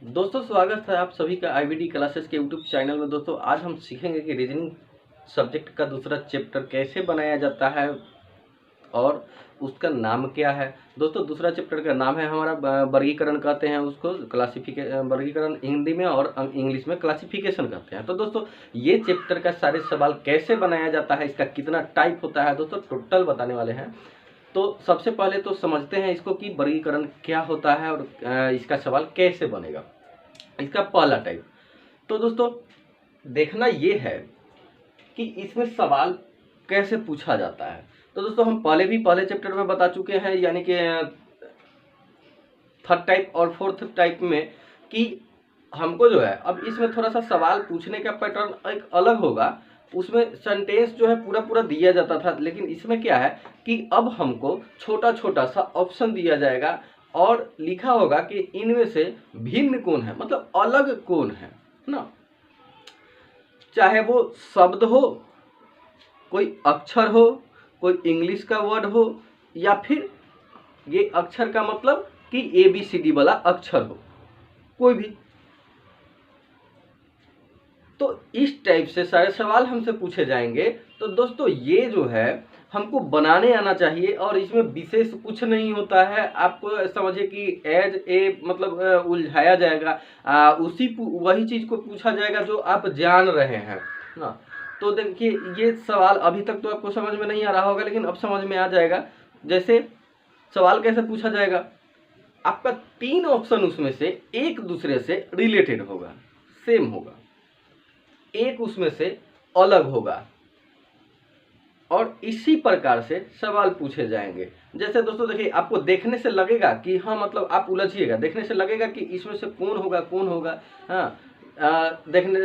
दोस्तों स्वागत है आप सभी का आईवीडी क्लासेस के यूट्यूब चैनल में। दोस्तों आज हम सीखेंगे कि रीजनिंग सब्जेक्ट का दूसरा चैप्टर कैसे बनाया जाता है और उसका नाम क्या है। दोस्तों दूसरा चैप्टर का नाम है हमारा वर्गीकरण कहते हैं उसको, वर्गीकरण हिंदी में और इंग्लिश में क्लासिफिकेशन कहते हैं। तो दोस्तों ये चैप्टर का सारे सवाल कैसे बनाया जाता है, इसका कितना टाइप होता है दोस्तों टोटल बताने वाले हैं। तो सबसे पहले तो समझते हैं इसको कि वर्गीकरण क्या होता है और इसका सवाल कैसे बनेगा। इसका पहला टाइप तो दोस्तों देखना ये है कि इसमें सवाल कैसे पूछा जाता है। तो दोस्तों हम पहले चैप्टर में बता चुके हैं, यानी कि थर्ड टाइप और फोर्थ टाइप में, कि हमको जो है अब इसमें थोड़ा सा सवाल पूछने का पैटर्न एक अलग होगा। उसमें सेंटेंस जो है पूरा पूरा दिया जाता था, लेकिन इसमें क्या है कि अब हमको छोटा छोटा सा ऑप्शन दिया जाएगा और लिखा होगा कि इनमें से भिन्न कौन है, मतलब अलग कौन है ना। चाहे वो शब्द हो, कोई अक्षर हो, कोई इंग्लिश का वर्ड हो, या फिर ये अक्षर का मतलब कि ABCD वाला अक्षर हो, कोई भी। तो इस टाइप से सारे सवाल हमसे पूछे जाएंगे। तो दोस्तों ये जो है हमको बनाने आना चाहिए और इसमें विशेष कुछ नहीं होता है। आपको समझिए कि एज ए मतलब उलझाया जाएगा, वही चीज को पूछा जाएगा जो आप जान रहे हैं ना। तो देखिए ये सवाल अभी तक तो आपको समझ में नहीं आ रहा होगा, लेकिन अब समझ में आ जाएगा। जैसे सवाल कैसे पूछा जाएगा, आपका 3 ऑप्शन उसमें से एक दूसरे से रिलेटेड होगा, सेम होगा, एक उसमें से अलग होगा और इसी प्रकार से सवाल पूछे जाएंगे। जैसे दोस्तों देखिए आपको देखने से लगेगा कि हाँ, मतलब आप उलझिएगा, देखने से लगेगा कि इसमें से कौन होगा। हाँ देखने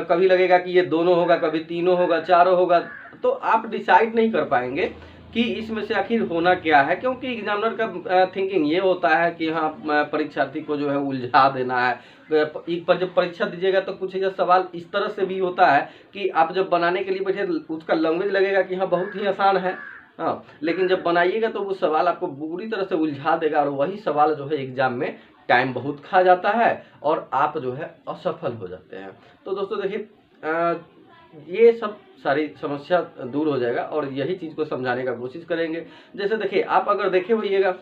कभी लगेगा कि ये दोनों होगा, कभी तीनों होगा, चारों होगा। तो आप डिसाइड नहीं कर पाएंगे कि इसमें से आखिर होना क्या है, क्योंकि एग्जामिनर का थिंकिंग ये होता है कि हाँ परीक्षार्थी को जो है उलझा देना है। एक पर जब परीक्षा दीजिएगा तो कुछ यह सवाल इस तरह से भी होता है कि आप जब बनाने के लिए बैठे उसका लैंग्वेज लगेगा कि हाँ बहुत ही आसान है, हाँ, लेकिन जब बनाइएगा तो वो सवाल आपको पूरी तरह से उलझा देगा और वही सवाल जो है एग्जाम में टाइम बहुत खा जाता है और आप जो है असफल हो जाते हैं। तो दोस्तों देखिए ये सब सारी समस्या दूर हो जाएगा और यही चीज़ को समझाने का कोशिश करेंगे। जैसे देखिए आप अगर देखे होइएगा,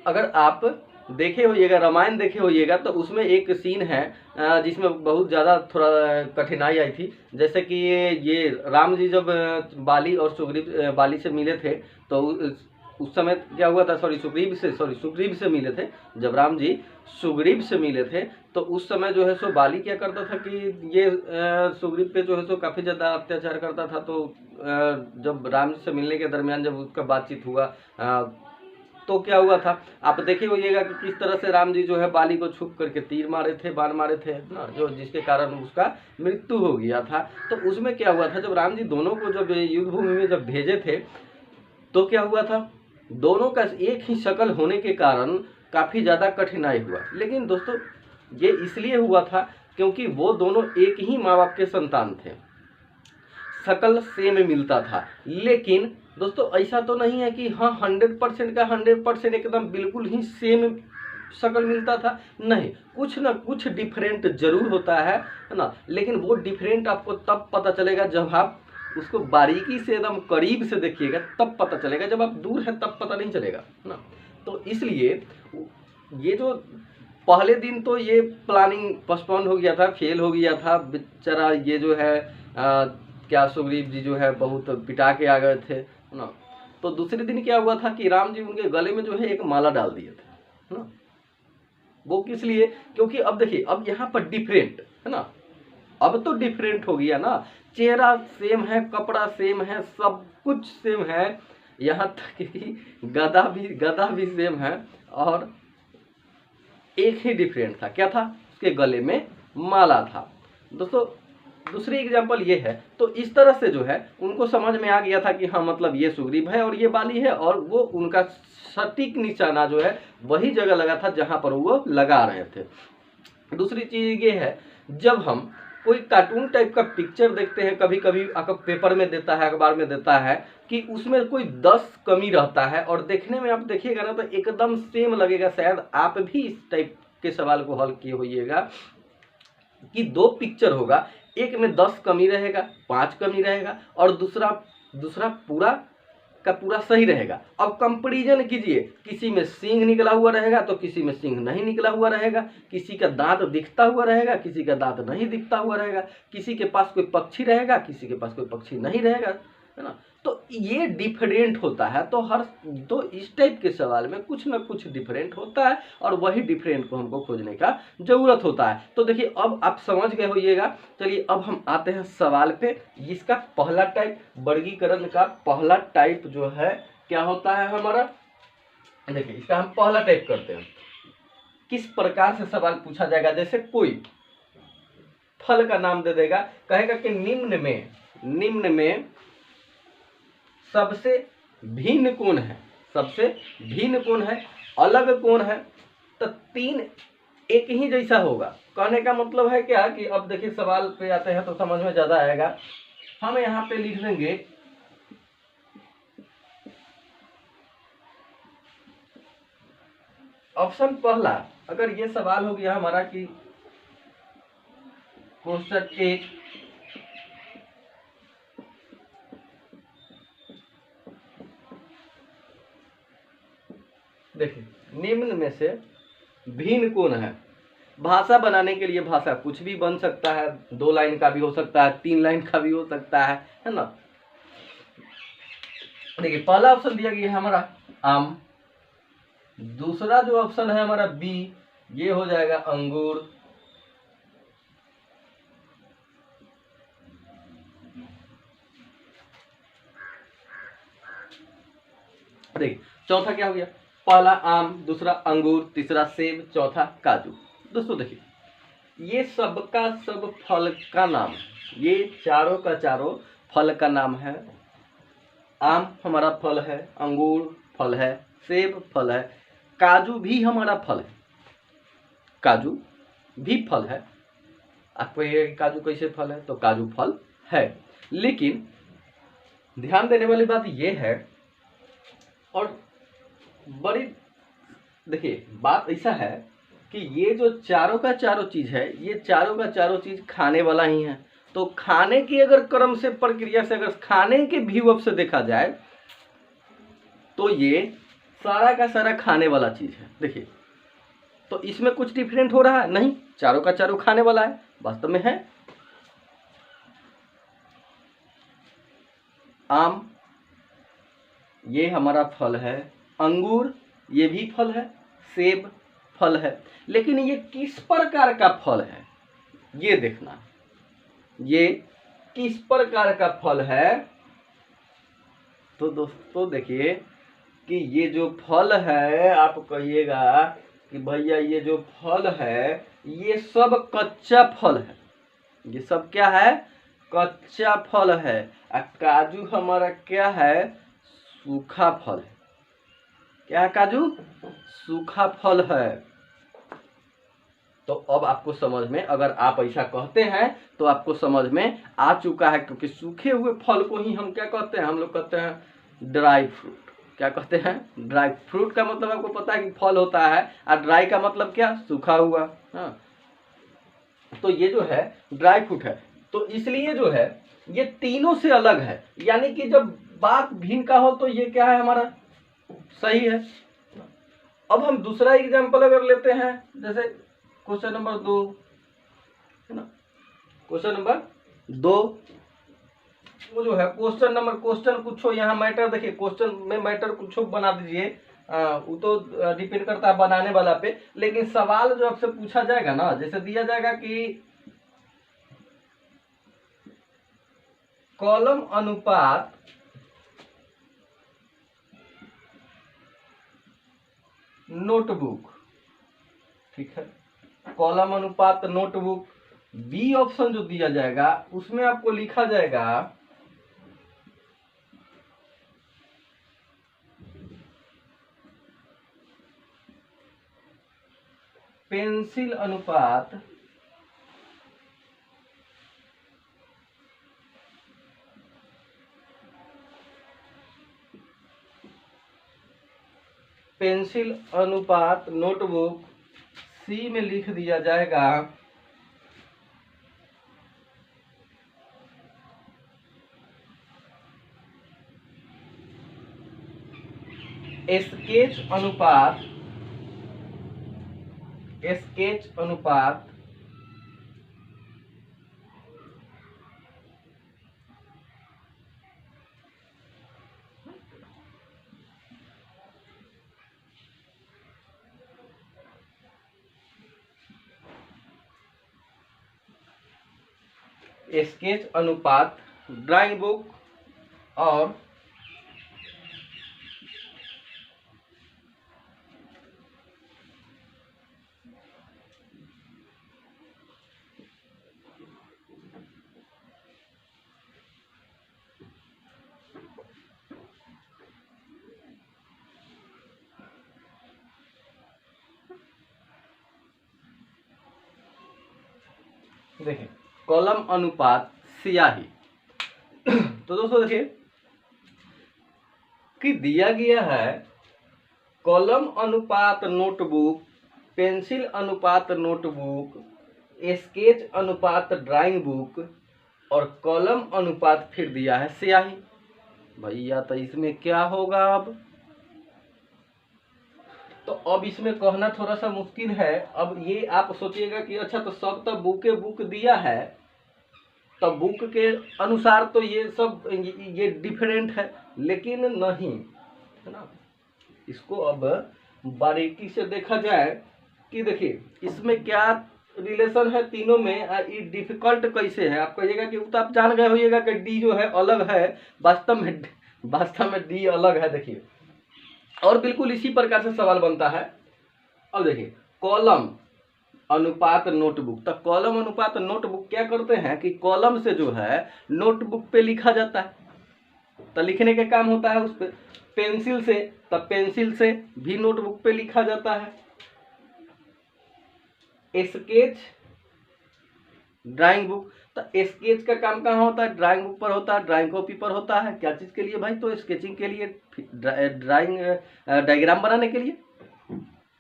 अगर आप देखे होइएगा रामायण देखे होइएगा तो उसमें एक सीन है जिसमें बहुत ज़्यादा थोड़ा कठिनाई आई थी। जैसे कि ये राम जी जब बाली और बाली से मिले थे तो उस समय क्या हुआ था, सुग्रीव से मिले थे। जब राम जी सुग्रीव से मिले थे तो उस समय जो है सो बाली क्या करता था कि ये सुग्रीव पे जो है सो काफ़ी ज़्यादा अत्याचार करता था। तो जब राम जी से मिलने के दरमियान जब उसका बातचीत हुआ तो क्या हुआ था, आप देखे होइएगा कि किस तरह से राम जी जो है बाली को छुप करके तीर मारे थे, बाण मारे थे ना, जो जिसके कारण उसका मृत्यु हो गया था। तो उसमें क्या हुआ था, जब राम जी दोनों को जब युद्ध भूमि में जब भेजे थे तो क्या हुआ था, दोनों का एक ही शक्ल होने के कारण काफ़ी ज़्यादा कठिनाई हुआ। लेकिन दोस्तों ये इसलिए हुआ था क्योंकि वो दोनों एक ही माँ बाप के संतान थे, शक्ल सेम मिलता था। लेकिन दोस्तों ऐसा तो नहीं है कि हाँ 100% का 100% एकदम बिल्कुल ही सेम शक्ल मिलता था, नहीं, कुछ ना कुछ डिफरेंट जरूर होता है ना। लेकिन वो डिफरेंट आपको तब पता चलेगा जब आप उसको बारीकी से एकदम करीब से देखिएगा, तब पता चलेगा। जब आप दूर हैं तब पता नहीं चलेगा ना। तो इसलिए ये जो पहले दिन तो ये प्लानिंग पोस्टपोन हो गया था, फेल हो गया था बेचारा। ये जो है क्या सुग्रीव जी जो है बहुत पिटा के आ गए थे ना। तो दूसरे दिन क्या हुआ था कि राम जी उनके गले में जो है एक माला डाल दिए थे ना। वो किस लिए, क्योंकि अब देखिए अब यहाँ पर डिफरेंट है ना, अब तो डिफरेंट हो गया ना, चेहरा सेम है, कपड़ा सेम है, सब कुछ सेम है, यहाँ तक कि गदा भी सेम है। और एक ही डिफरेंट था, क्या था, उसके गले में माला था। दोस्तों दूसरी एग्जाम्पल ये है। तो इस तरह से जो है उनको समझ में आ गया था कि हाँ मतलब ये सुग्रीव है और ये बाली है, और वो उनका सटीक निशाना जो है वही जगह लगा था जहां पर वो लगा रहे थे। दूसरी चीज ये है, जब हम कोई कार्टून टाइप का पिक्चर देखते हैं, कभी कभी पेपर में देता है, अखबार में देता है कि उसमें कोई 10 कमी रहता है और देखने में आप देखिएगा ना तो एकदम सेम लगेगा। शायद आप भी इस टाइप के सवाल को हल किए होइएगा कि 2 पिक्चर होगा, एक में 10 कमी रहेगा, 5 कमी रहेगा और दूसरा दूसरा पूरा का पूरा सही रहेगा। अब कंपैरिजन कीजिए, किसी में सींग निकला हुआ रहेगा तो किसी में सींग नहीं निकला हुआ रहेगा, किसी का दांत दिखता हुआ रहेगा, किसी का दांत नहीं दिखता हुआ रहेगा, किसी के पास कोई पक्षी रहेगा, किसी के पास कोई पक्षी नहीं रहेगा, है ना। तो ये डिफरेंट होता है। तो इस टाइप के सवाल में कुछ ना कुछ डिफरेंट होता है और वही डिफरेंट को हमको खोजने का जरूरत होता है। तो देखिए अब आप समझ गए होइएगा। चलिए अब हम आते हैं सवाल पे। इसका पहला टाइप, वर्गीकरण का पहला टाइप जो है क्या होता है हमारा, देखिए इसका हम पहला टाइप करते हैं। किस प्रकार से सवाल पूछा जाएगा, जैसे कोई फल का नाम दे देगा, कहेगा कि निम्न में सबसे भिन्न कौन है, सबसे भिन्न कौन है, अलग कौन है। तो 3 एक ही जैसा होगा। कहने का मतलब है क्या कि अब देखिए सवाल पे आते हैं तो समझ में ज्यादा आएगा। हम यहाँ पे लिख देंगे ऑप्शन पहला। अगर ये सवाल हो गया हमारा कि क्वेश्चन 1 देखिए निम्न में से भिन्न कौन है। भाषा बनाने के लिए भाषा कुछ भी बन सकता है, 2 लाइन का भी हो सकता है, 3 लाइन का भी हो सकता है ना। देखिए पहला ऑप्शन दिया गया है हमारा आम, दूसरा जो ऑप्शन है हमारा बी, ये हो जाएगा अंगूर, देखिए चौथा क्या हो गया, पहला आम, दूसरा अंगूर, तीसरा सेब, चौथा काजू। दोस्तों देखिए ये सबका सब फल का नाम, ये चारों का चारों फल का नाम है। आम हमारा फल है, अंगूर फल है, सेब फल है, काजू भी हमारा फल है, काजू भी फल है। आपको ये काजू कैसे फल है, तो काजू फल है। लेकिन ध्यान देने वाली बात ये है, और बड़ी देखिए बात ऐसा है कि ये जो चारों का चारों चीज है, ये चारों का चारों चीज खाने वाला ही है। तो खाने की अगर क्रम से, प्रक्रिया से, अगर खाने के व्यू से देखा जाए तो ये सारा का सारा खाने वाला चीज है। देखिए तो इसमें कुछ डिफरेंट हो रहा है नहीं, चारों का चारों खाने वाला है, वास्तव में है। आम ये हमारा फल है, अंगूर ये भी फल है, सेब फल है। लेकिन ये किस प्रकार का फल है ये देखना, ये किस प्रकार का फल है। तो दोस्तों देखिए कि ये जो फल है, आप कहिएगा कि भैया ये जो फल है ये सब कच्चा फल है, ये सब क्या है, कच्चा फल है। और काजू हमारा क्या है, सूखा फल है। क्या है काजू, सूखा फल है। तो अब आपको समझ में, अगर आप ऐसा कहते हैं तो आपको समझ में आ चुका है, क्योंकि सूखे हुए फल को ही हम क्या कहते हैं, हम लोग कहते हैं ड्राई फ्रूट। क्या कहते हैं, ड्राई फ्रूट का मतलब आपको पता है कि फल होता है, और ड्राई का मतलब क्या, सूखा हुआ। हाँ तो ये जो है ड्राई फ्रूट है। तो इसलिए जो है ये तीनों से अलग है, यानी कि जब बात भिन्न का हो तो ये क्या है हमारा, सही है। अब हम दूसरा एग्जाम्पल अगर लेते हैं, जैसे क्वेश्चन नंबर 2 है ना, क्वेश्चन नंबर 2 वो जो है क्वेश्चन कुछ हो, यहाँ मैटर देखिए, क्वेश्चन में मैटर कुछ बना दीजिए, वो तो डिपेंड करता है बनाने वाला पे। लेकिन सवाल जो आपसे पूछा जाएगा ना, जैसे दिया जाएगा कि कॉलम अनुपात नोटबुक, ठीक है, कॉलम अनुपात नोटबुक। बी ऑप्शन जो दिया जाएगा उसमें आपको लिखा जाएगा पेंसिल अनुपात नोटबुक सी में लिख दिया जाएगा स्केच अनुपात ड्राइंग बुक और देखिए कॉलम अनुपात स्याही। तो दोस्तों देखिए कि दिया गया है कॉलम अनुपात नोटबुक, पेंसिल अनुपात नोटबुक, स्केच अनुपात ड्राइंग बुक और कॉलम अनुपात फिर दिया है स्याही। भैया तो इसमें क्या होगा अब? तो अब इसमें कहना थोड़ा सा मुश्किल है। अब ये आप सोचिएगा कि अच्छा तो सब तो बुक दिया है, तो बुक के अनुसार तो ये सब ये डिफरेंट है, लेकिन नहीं है ना। इसको अब बारीकी से देखा जाए कि देखिए इसमें क्या रिलेशन है तीनों में, ये डिफिकल्ट कैसे है। आप कहिएगा कि तो आप जान गए होइएगा कि डी जो है अलग है, वास्तव में डी अलग है। देखिए और बिल्कुल इसी प्रकार से सवाल बनता है। अब देखिए कॉलम अनुपात नोटबुक, तो कॉलम अनुपात नोटबुक क्या करते हैं कि कॉलम से जो है नोटबुक पे लिखा जाता है, तो लिखने का काम होता है उस पे। पेंसिल से, तब पेंसिल से भी नोटबुक पे लिखा जाता है। स्केच ड्राइंग बुक, तो स्केच का काम कहाँ होता है? ड्राइंग बुक पर होता है, ड्राइंग कॉपी पर होता है। क्या चीज के लिए भाई? तो स्केचिंग के लिए, ड्राइंग डायग्राम बनाने के लिए।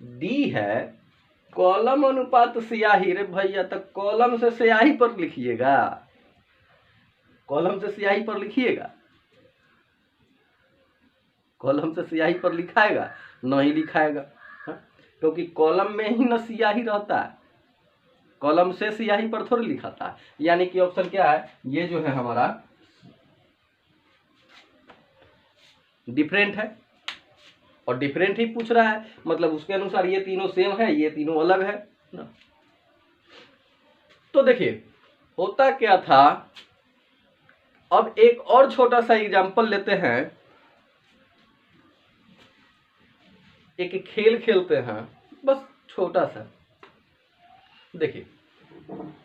डी है कॉलम अनुपात स्याही। रे भैया तो कॉलम से स्याही पर लिखिएगा, कॉलम से स्याही पर लिखिएगा, कॉलम से स्याही पर लिखाएगा? नहीं लिखाएगा, क्योंकि कॉलम में ही न स्याही रहता है, कॉलम से स्याही पर थोड़ी लिखाता है। यानी कि ऑप्शन क्या है? ये जो है हमारा डिफरेंट है, और डिफरेंट ही पूछ रहा है, मतलब उसके अनुसार ये तीनों सेम है, ये तीनों अलग है ना। तो देखिए होता क्या था, अब एक और छोटा सा एग्जांपल लेते हैं। एक खेल खेलते हैं, बस छोटा सा। देखिए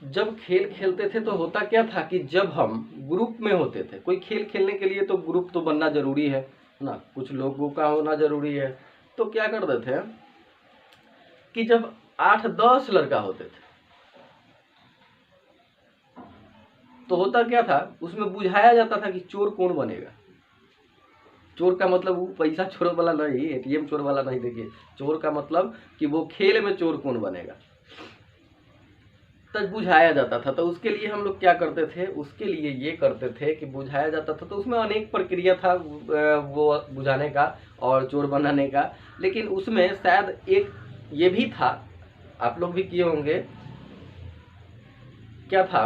जब खेल खेलते थे तो होता क्या था कि जब हम ग्रुप में होते थे, कोई खेल खेलने के लिए तो ग्रुप तो बनना जरूरी है ना, कुछ लोगों का होना जरूरी है। तो क्या करते थे कि जब 8-10 लड़का होते थे तो होता क्या था, उसमें बुझाया जाता था कि चोर कौन बनेगा। चोर का मतलब वो पैसा चोर वाला नहीं, एटीएम चोर वाला नहीं। देखिए चोर का मतलब कि वो खेल में चोर कौन बनेगा, तब बुझाया जाता था। तो उसके लिए हम लोग क्या करते थे, उसके लिए ये करते थे कि बुझाया जाता था। तो उसमें अनेक प्रक्रिया था वो बुझाने का और चोर बनाने का, लेकिन उसमें शायद एक ये भी था, आप लोग भी किए होंगे। क्या था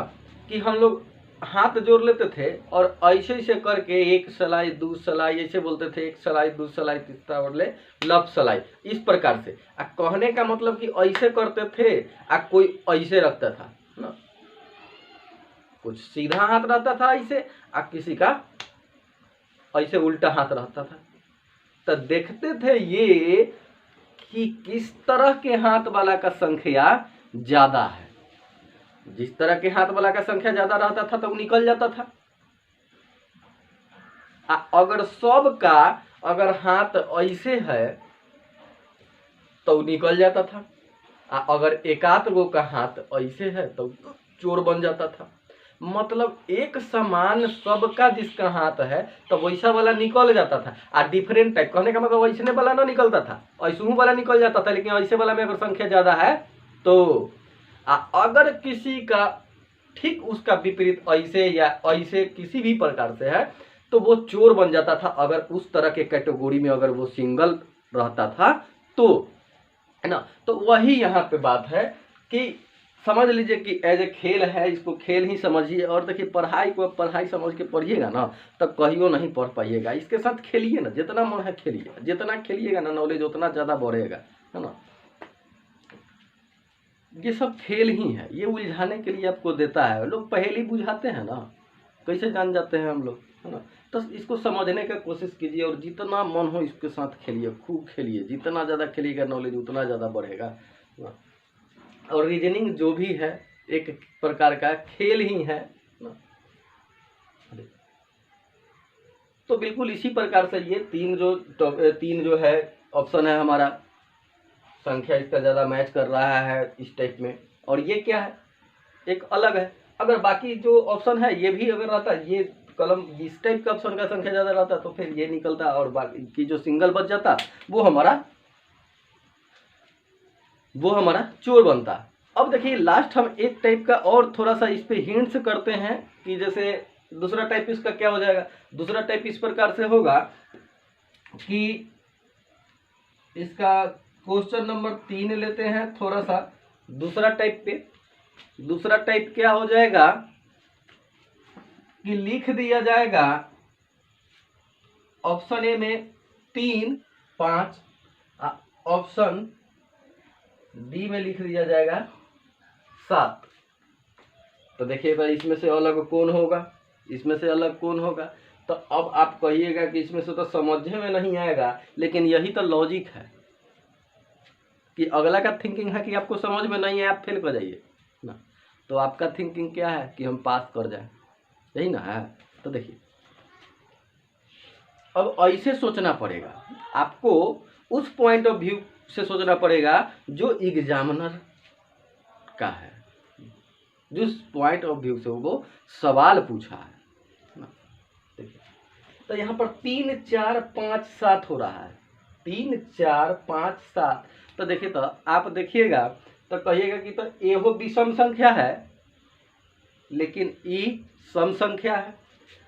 कि हम लोग हाथ जोड़ लेते थे और ऐसे ऐसे करके एक सलाई दो सलाई ऐसे बोलते थे, एक सलाई दो सलाई तीसरा बोले लफ सलाई, इस प्रकार से। कहने का मतलब कि ऐसे करते थे, कोई ऐसे रखता था ना, कुछ सीधा हाथ रहता था ऐसे, किसी का ऐसे उल्टा हाथ रहता था। तो देखते थे ये कि किस तरह के हाथ वाला का संख्या ज्यादा है। जिस तरह के हाथ वाला का संख्या ज्यादा रहता था तो वो निकल जाता था। अगर सबका अगर हाथ ऐसे है तो निकल जाता था, अगर एकाध गो का हाथ ऐसे है तो चोर बन जाता था। मतलब एक समान सबका जिसका हाथ है तो वैसा वाला निकल जाता था। डिफरेंट टाइप कहने का मतलब वैसने वाला ना निकलता था, ऐसे वाला निकल जाता था, लेकिन ऐसे वाला में अगर संख्या ज्यादा है तो अगर किसी का ठीक उसका विपरीत ऐसे या ऐसे किसी भी प्रकार से है तो वो चोर बन जाता था, अगर उस तरह के कैटेगरी में अगर वो सिंगल रहता था तो, है ना। तो वही यहाँ पे बात है कि समझ लीजिए कि एज ए खेल है, इसको खेल ही समझिए। और देखिए पढ़ाई को पढ़ाई समझ के पढ़िएगा ना तब कहियो नहीं पढ़ पाइएगा, इसके साथ खेलिए ना, जितना मन है खेलिए, जितना खेलिएगा ना नॉलेज उतना ज़्यादा बढ़ेगा, है ना। ये सब खेल ही है, ये उलझाने के लिए आपको देता है। लोग पहेली बुझाते हैं ना, कैसे जान जाते हैं हम लोग, है ना। तो इसको समझने का कोशिश कीजिए और जितना मन हो इसके साथ खेलिए, खूब खेलिए, जितना ज़्यादा खेलिएगा नॉलेज उतना ज़्यादा बढ़ेगा, है ना। और रीजनिंग जो भी है एक प्रकार का खेल ही है ना। तो बिल्कुल इसी प्रकार से ये तीन जो है ऑप्शन है हमारा, संख्या इसका ज़्यादा मैच कर रहा है इस टाइप में। और ये क्या है, एक अलग है। अगर बाकी जो ऑप्शन है ये भी अगर रहता, ये कलम इस टाइप का ऑप्शन का संख्या ज़्यादा रहता तो फिर ये निकलता और बाकी की जो सिंगल बच जाता वो हमारा चोर बनता। अब देखिए लास्ट हम एक टाइप का और थोड़ा सा इस पे हिंट्स करते हैं कि जैसे दूसरा टाइप इसका क्या हो जाएगा। दूसरा टाइप इस प्रकार से होगा कि इसका क्वेश्चन नंबर 3 लेते हैं थोड़ा सा दूसरा टाइप पे। दूसरा टाइप क्या हो जाएगा कि लिख दिया जाएगा ऑप्शन ए में 3, 5, ऑप्शन डी में लिख दिया जाएगा 7। तो देखिए भाई इसमें से अलग कौन होगा, इसमें से अलग कौन होगा। तो अब आप कहिएगा कि इसमें से तो समझने में नहीं आएगा, लेकिन यही तो लॉजिक है कि अगला का थिंकिंग है कि आपको समझ में नहीं है आप फेल कर जाइए ना, तो आपका थिंकिंग क्या है कि हम पास कर जाएं, यही ना है। तो देखिए अब ऐसे सोचना पड़ेगा आपको, उस पॉइंट ऑफ व्यू से सोचना पड़ेगा जो एग्जामिनर का है, जिस पॉइंट ऑफ व्यू से वो सवाल पूछा है ना। देखिए तो यहाँ पर 3, 4, 5, 7 हो रहा है, 3, 4, 5, 7। तो देखिए तो आप देखिएगा तो कहिएगा कि तो ए वो विषम संख्या है लेकिन ई सम संख्या है,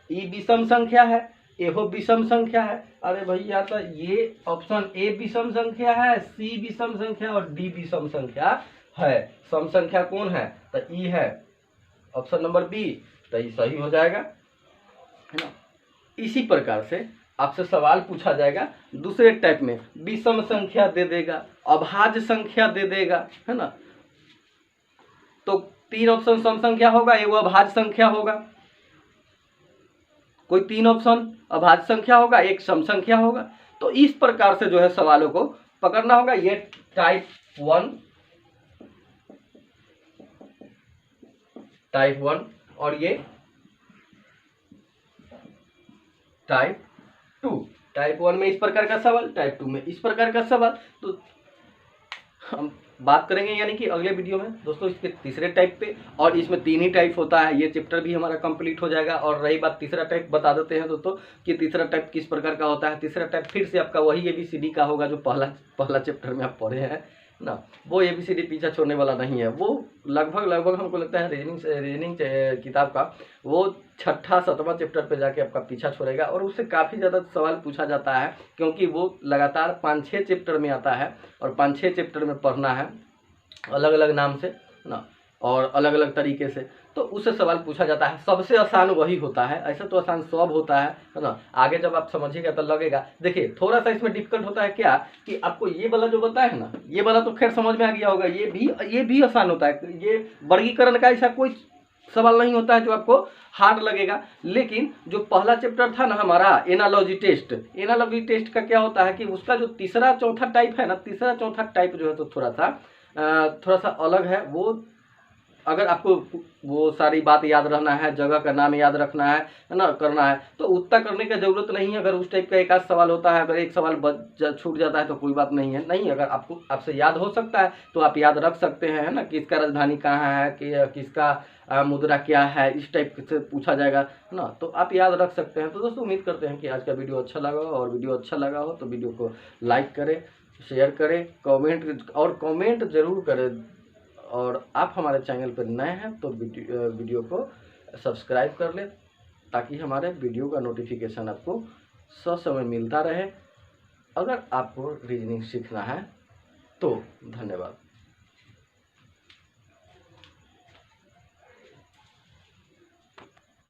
ई विषम संख्या है, ए वो विषम संख्या है। अरे भैया तो ये ऑप्शन ए विषम संख्या है, सी विषम संख्या और डी विषम संख्या है। सम संख्या कौन है तो ई है, ऑप्शन नंबर बी, तो ये सही हो जाएगा, है ना। इसी प्रकार से आपसे सवाल पूछा जाएगा दूसरे टाइप में, विषम संख्या दे देगा, अभाज्य संख्या दे देगा, है ना। तो 3 ऑप्शन सम संख्या होगा, एक अभाज्य संख्या होगा, कोई 3 ऑप्शन अभाज्य संख्या होगा, एक सम संख्या होगा। तो इस प्रकार से जो है सवालों को पकड़ना होगा। ये टाइप 1 और ये टाइप 2। टाइप 1 में इस प्रकार का सवाल, टाइप 2 में इस प्रकार का सवाल। तो हम बात करेंगे यानी कि अगले वीडियो में दोस्तों इसके तीसरे टाइप पे, और इसमें 3 ही टाइप होता है। ये चैप्टर भी हमारा कंप्लीट हो जाएगा। और रही बात तीसरा टाइप, बता देते हैं दोस्तों कि तीसरा टाइप किस प्रकार का होता है। तीसरा टाइप फिर से आपका वही ABCD का होगा जो पहला चैप्टर में आप पढ़े हैं ना। वो ABCD पीछा छोड़ने वाला नहीं है, वो लगभग हमको लगता है रीजनिंग किताब का वो 6ठा 7वां चैप्टर पे जाके आपका पीछा छोड़ेगा। और उससे काफ़ी ज़्यादा सवाल पूछा जाता है क्योंकि वो लगातार 5-6 चैप्टर में आता है और 5-6 चैप्टर में पढ़ना है अलग अलग नाम से ना और अलग अलग तरीके से। तो उससे सवाल पूछा जाता है। सबसे आसान वही होता है, ऐसा तो आसान सब होता है ना। आगे जब आप समझिएगा तो लगेगा। देखिए थोड़ा सा इसमें डिफिकल्ट होता है क्या कि आपको ये वाला जो बताया है ना, ये वाला तो खैर समझ में आ गया होगा। ये भी आसान होता है। ये वर्गीकरण का ऐसा कोई सवाल नहीं होता है जो आपको हार्ड लगेगा। लेकिन जो पहला चैप्टर था ना हमारा एनालॉजी टेस्ट का क्या होता है कि उसका जो तीसरा चौथा टाइप है ना, तीसरा चौथा टाइप जो है तो थोड़ा सा अलग है। वो अगर आपको वो सारी बात याद रहना है, जगह का नाम याद रखना है ना, करना है तो उतना करने का जरूरत नहीं है। अगर उस टाइप का एक आध सवाल होता है, अगर एक सवाल छूट जाता है तो कोई बात नहीं है। नहीं, अगर आपसे याद हो सकता है तो आप याद रख सकते हैं, है ना। किसका राजधानी कहाँ है, कि किसका मुद्रा क्या है, इस टाइप से पूछा जाएगा ना, तो आप याद रख सकते हैं। तो दोस्तों उम्मीद करते हैं कि आज का वीडियो अच्छा लगा हो, और वीडियो अच्छा लगा हो तो वीडियो को लाइक करें, शेयर करें, कमेंट जरूर करें और आप हमारे चैनल पर नए हैं तो वीडियो को सब्सक्राइब कर लें, ताकि हमारे वीडियो का नोटिफिकेशन आपको ससमय मिलता रहे। अगर आपको रीजनिंग सीखना है तो धन्यवाद।